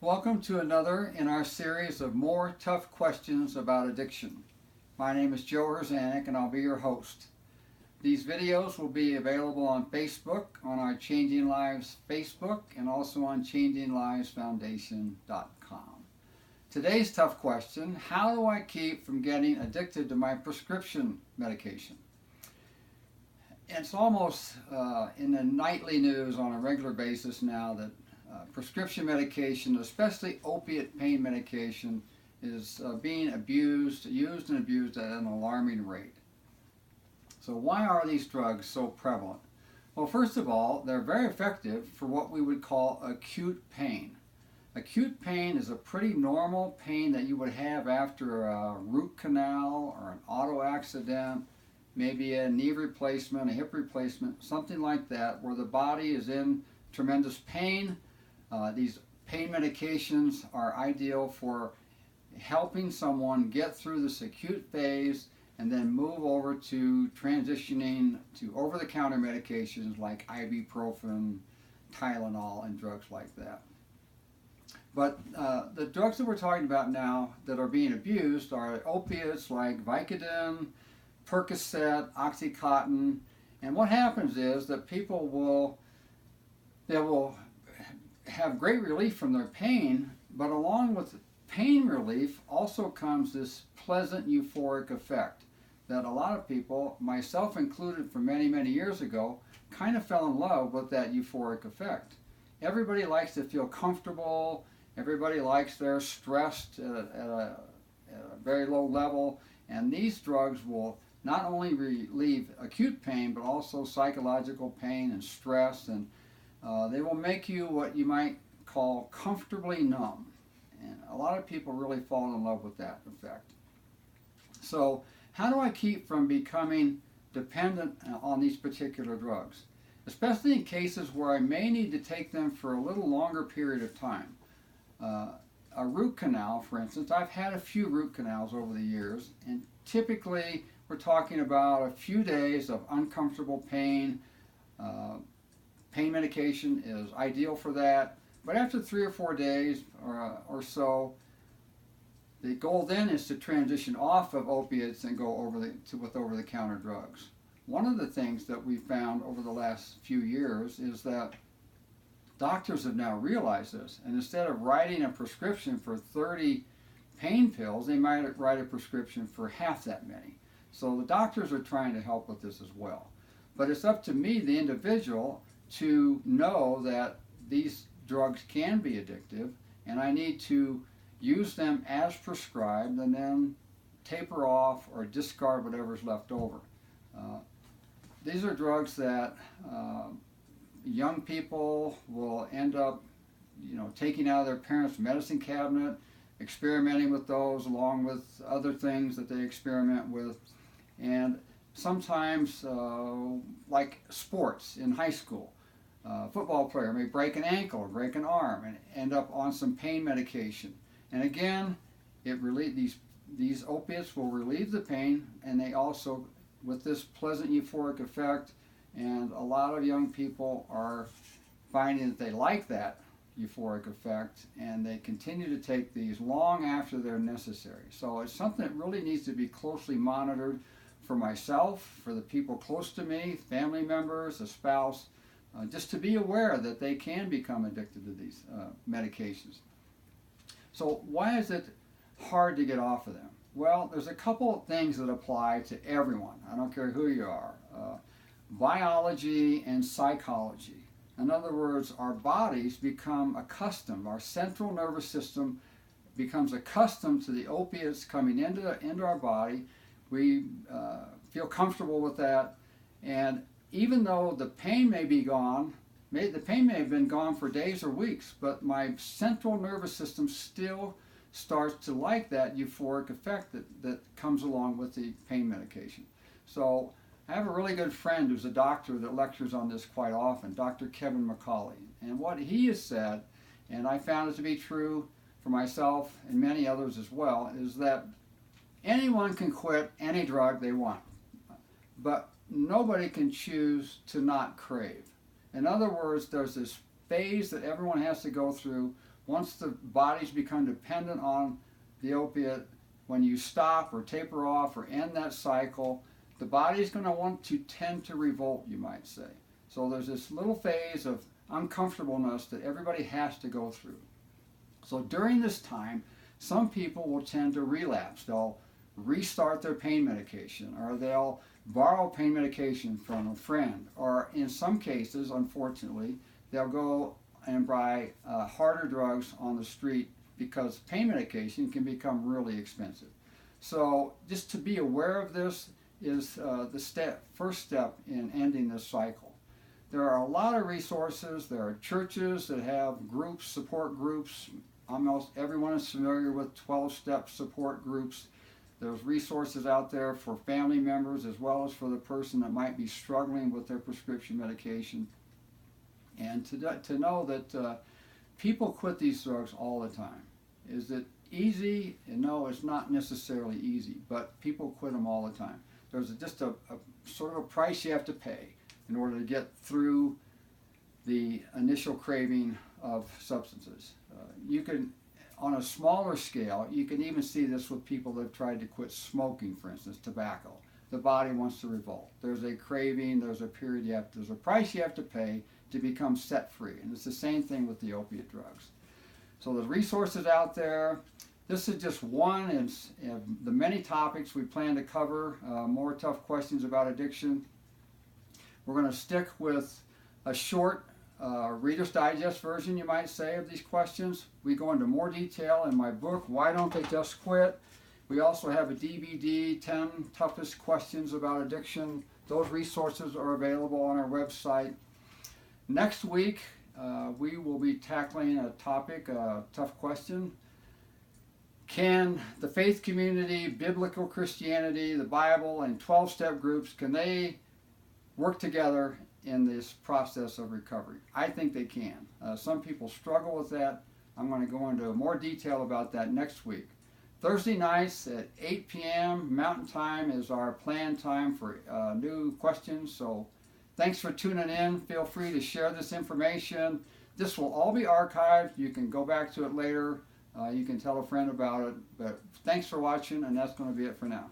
Welcome to another in our series of more tough questions about addiction. My name is Joe Herzanek and I'll be your host. These videos will be available on Facebook, on our Changing Lives Facebook, and also on changinglivesfoundation.com. Today's tough question: how do I keep from getting addicted to my prescription medication? It's almost in the nightly news on a regular basis now that prescription medication, especially opiate pain medication, is being used and abused at an alarming rate. So why are these drugs so prevalent? Well, first of all, they're very effective for what we would call acute pain. Acute pain is a pretty normal pain that you would have after a root canal or an auto accident, maybe a knee replacement, a hip replacement, something like that, where the body is in tremendous pain. These pain medications are ideal for helping someone get through this acute phase and then move over to transitioning to over-the-counter medications like ibuprofen, Tylenol, and drugs like that. But the drugs that we're talking about now that are being abused are opiates like Vicodin, Percocet, Oxycontin, and what happens is that people will have great relief from their pain, but along with pain relief also comes this pleasant euphoric effect that a lot of people, myself included from many years ago, kind of fell in love with that euphoric effect. Everybody likes to feel comfortable, everybody likes their stress at a very low level, and these drugs will not only relieve acute pain but also psychological pain and stress, and they will make you what you might call comfortably numb. And a lot of people really fall in love with that effect. So how do I keep from becoming dependent on these particular drugs? Especially in cases where I may need to take them for a little longer period of time. A root canal, for instance, I've had a few root canals over the years, and typically we're talking about a few days of uncomfortable pain. Pain medication is ideal for that, but after 3 or 4 days or so, the goal then is to transition off of opiates and go with over-the-counter drugs. One of the things that we found over the last few years is that doctors have now realized this, and instead of writing a prescription for 30 pain pills, they might write a prescription for half that many. So the doctors are trying to help with this as well. But it's up to me, the individual, to know that these drugs can be addictive, and I need to use them as prescribed and then taper off or discard whatever's left over. These are drugs that young people will end up taking out of their parents' medicine cabinet, experimenting with those along with other things that they experiment with, and sometimes like sports in high school. A football player may break an ankle or break an arm and end up on some pain medication. And again, these opiates will relieve the pain, and they also, with this pleasant euphoric effect, and a lot of young people are finding that they like that euphoric effect, and they continue to take these long after they're necessary. So it's something that really needs to be closely monitored for myself, for the people close to me, family members, a spouse, just to be aware that they can become addicted to these medications. So why is it hard to get off of them? Well, there's a couple of things that apply to everyone. I don't care who you are. Biology and psychology. In other words, our bodies become accustomed, our central nervous system becomes accustomed to the opiates coming into our body. We feel comfortable with that, and even though the pain may be gone, the pain may have been gone for days or weeks, but my central nervous system still starts to like that euphoric effect that comes along with the pain medication. So I have a really good friend who's a doctor that lectures on this quite often, Dr. Kevin McCauley. And what he has said, and I found it to be true for myself and many others as well, is that anyone can quit any drug they want, but nobody can choose to not crave. In other words, there's this phase that everyone has to go through once the body's become dependent on the opiate, when you stop or taper off or end that cycle, the body's going to want to tend to revolt, you might say. So there's this little phase of uncomfortableness that everybody has to go through. So during this time, some people will tend to relapse. They'll restart their pain medication, or they'll borrow pain medication from a friend, or in some cases, unfortunately, they'll go and buy harder drugs on the street because pain medication can become really expensive. So just to be aware of this is the first step in ending this cycle. There are a lot of resources. There are churches that have groups, support groups. Almost everyone is familiar with 12-step support groups. There's resources out there for family members as well as for the person that might be struggling with their prescription medication. And to know that people quit these drugs all the time. Is it easy? No, it's not necessarily easy, but people quit them all the time. There's just a sort of a price you have to pay in order to get through the initial craving of substances. You can, on a smaller scale, you can even see this with people that have tried to quit smoking, for instance, tobacco. The body wants to revolt. There's a craving, there's a period there's a price you have to pay to become set free. And it's the same thing with the opiate drugs. So there's resources out there. This is just one in the many topics we plan to cover, more tough questions about addiction. We're going to stick with a short Reader's Digest version, you might say, of these questions. We go into more detail in my book, Why Don't They Just Quit? We also have a DVD, 10 Toughest Questions About Addiction. Those resources are available on our website. Next week, we will be tackling a topic, a tough question. Can the faith community, biblical Christianity, the Bible, and 12-step groups, can they work together in this process of recovery? I think they can. Some people struggle with that. I'm going to go into more detail about that next week. Thursday nights at 8 p.m. Mountain Time is our planned time for new questions. So thanks for tuning in. Feel free to share this information. This will all be archived. You can go back to it later. You can tell a friend about it. But thanks for watching, and that's going to be it for now.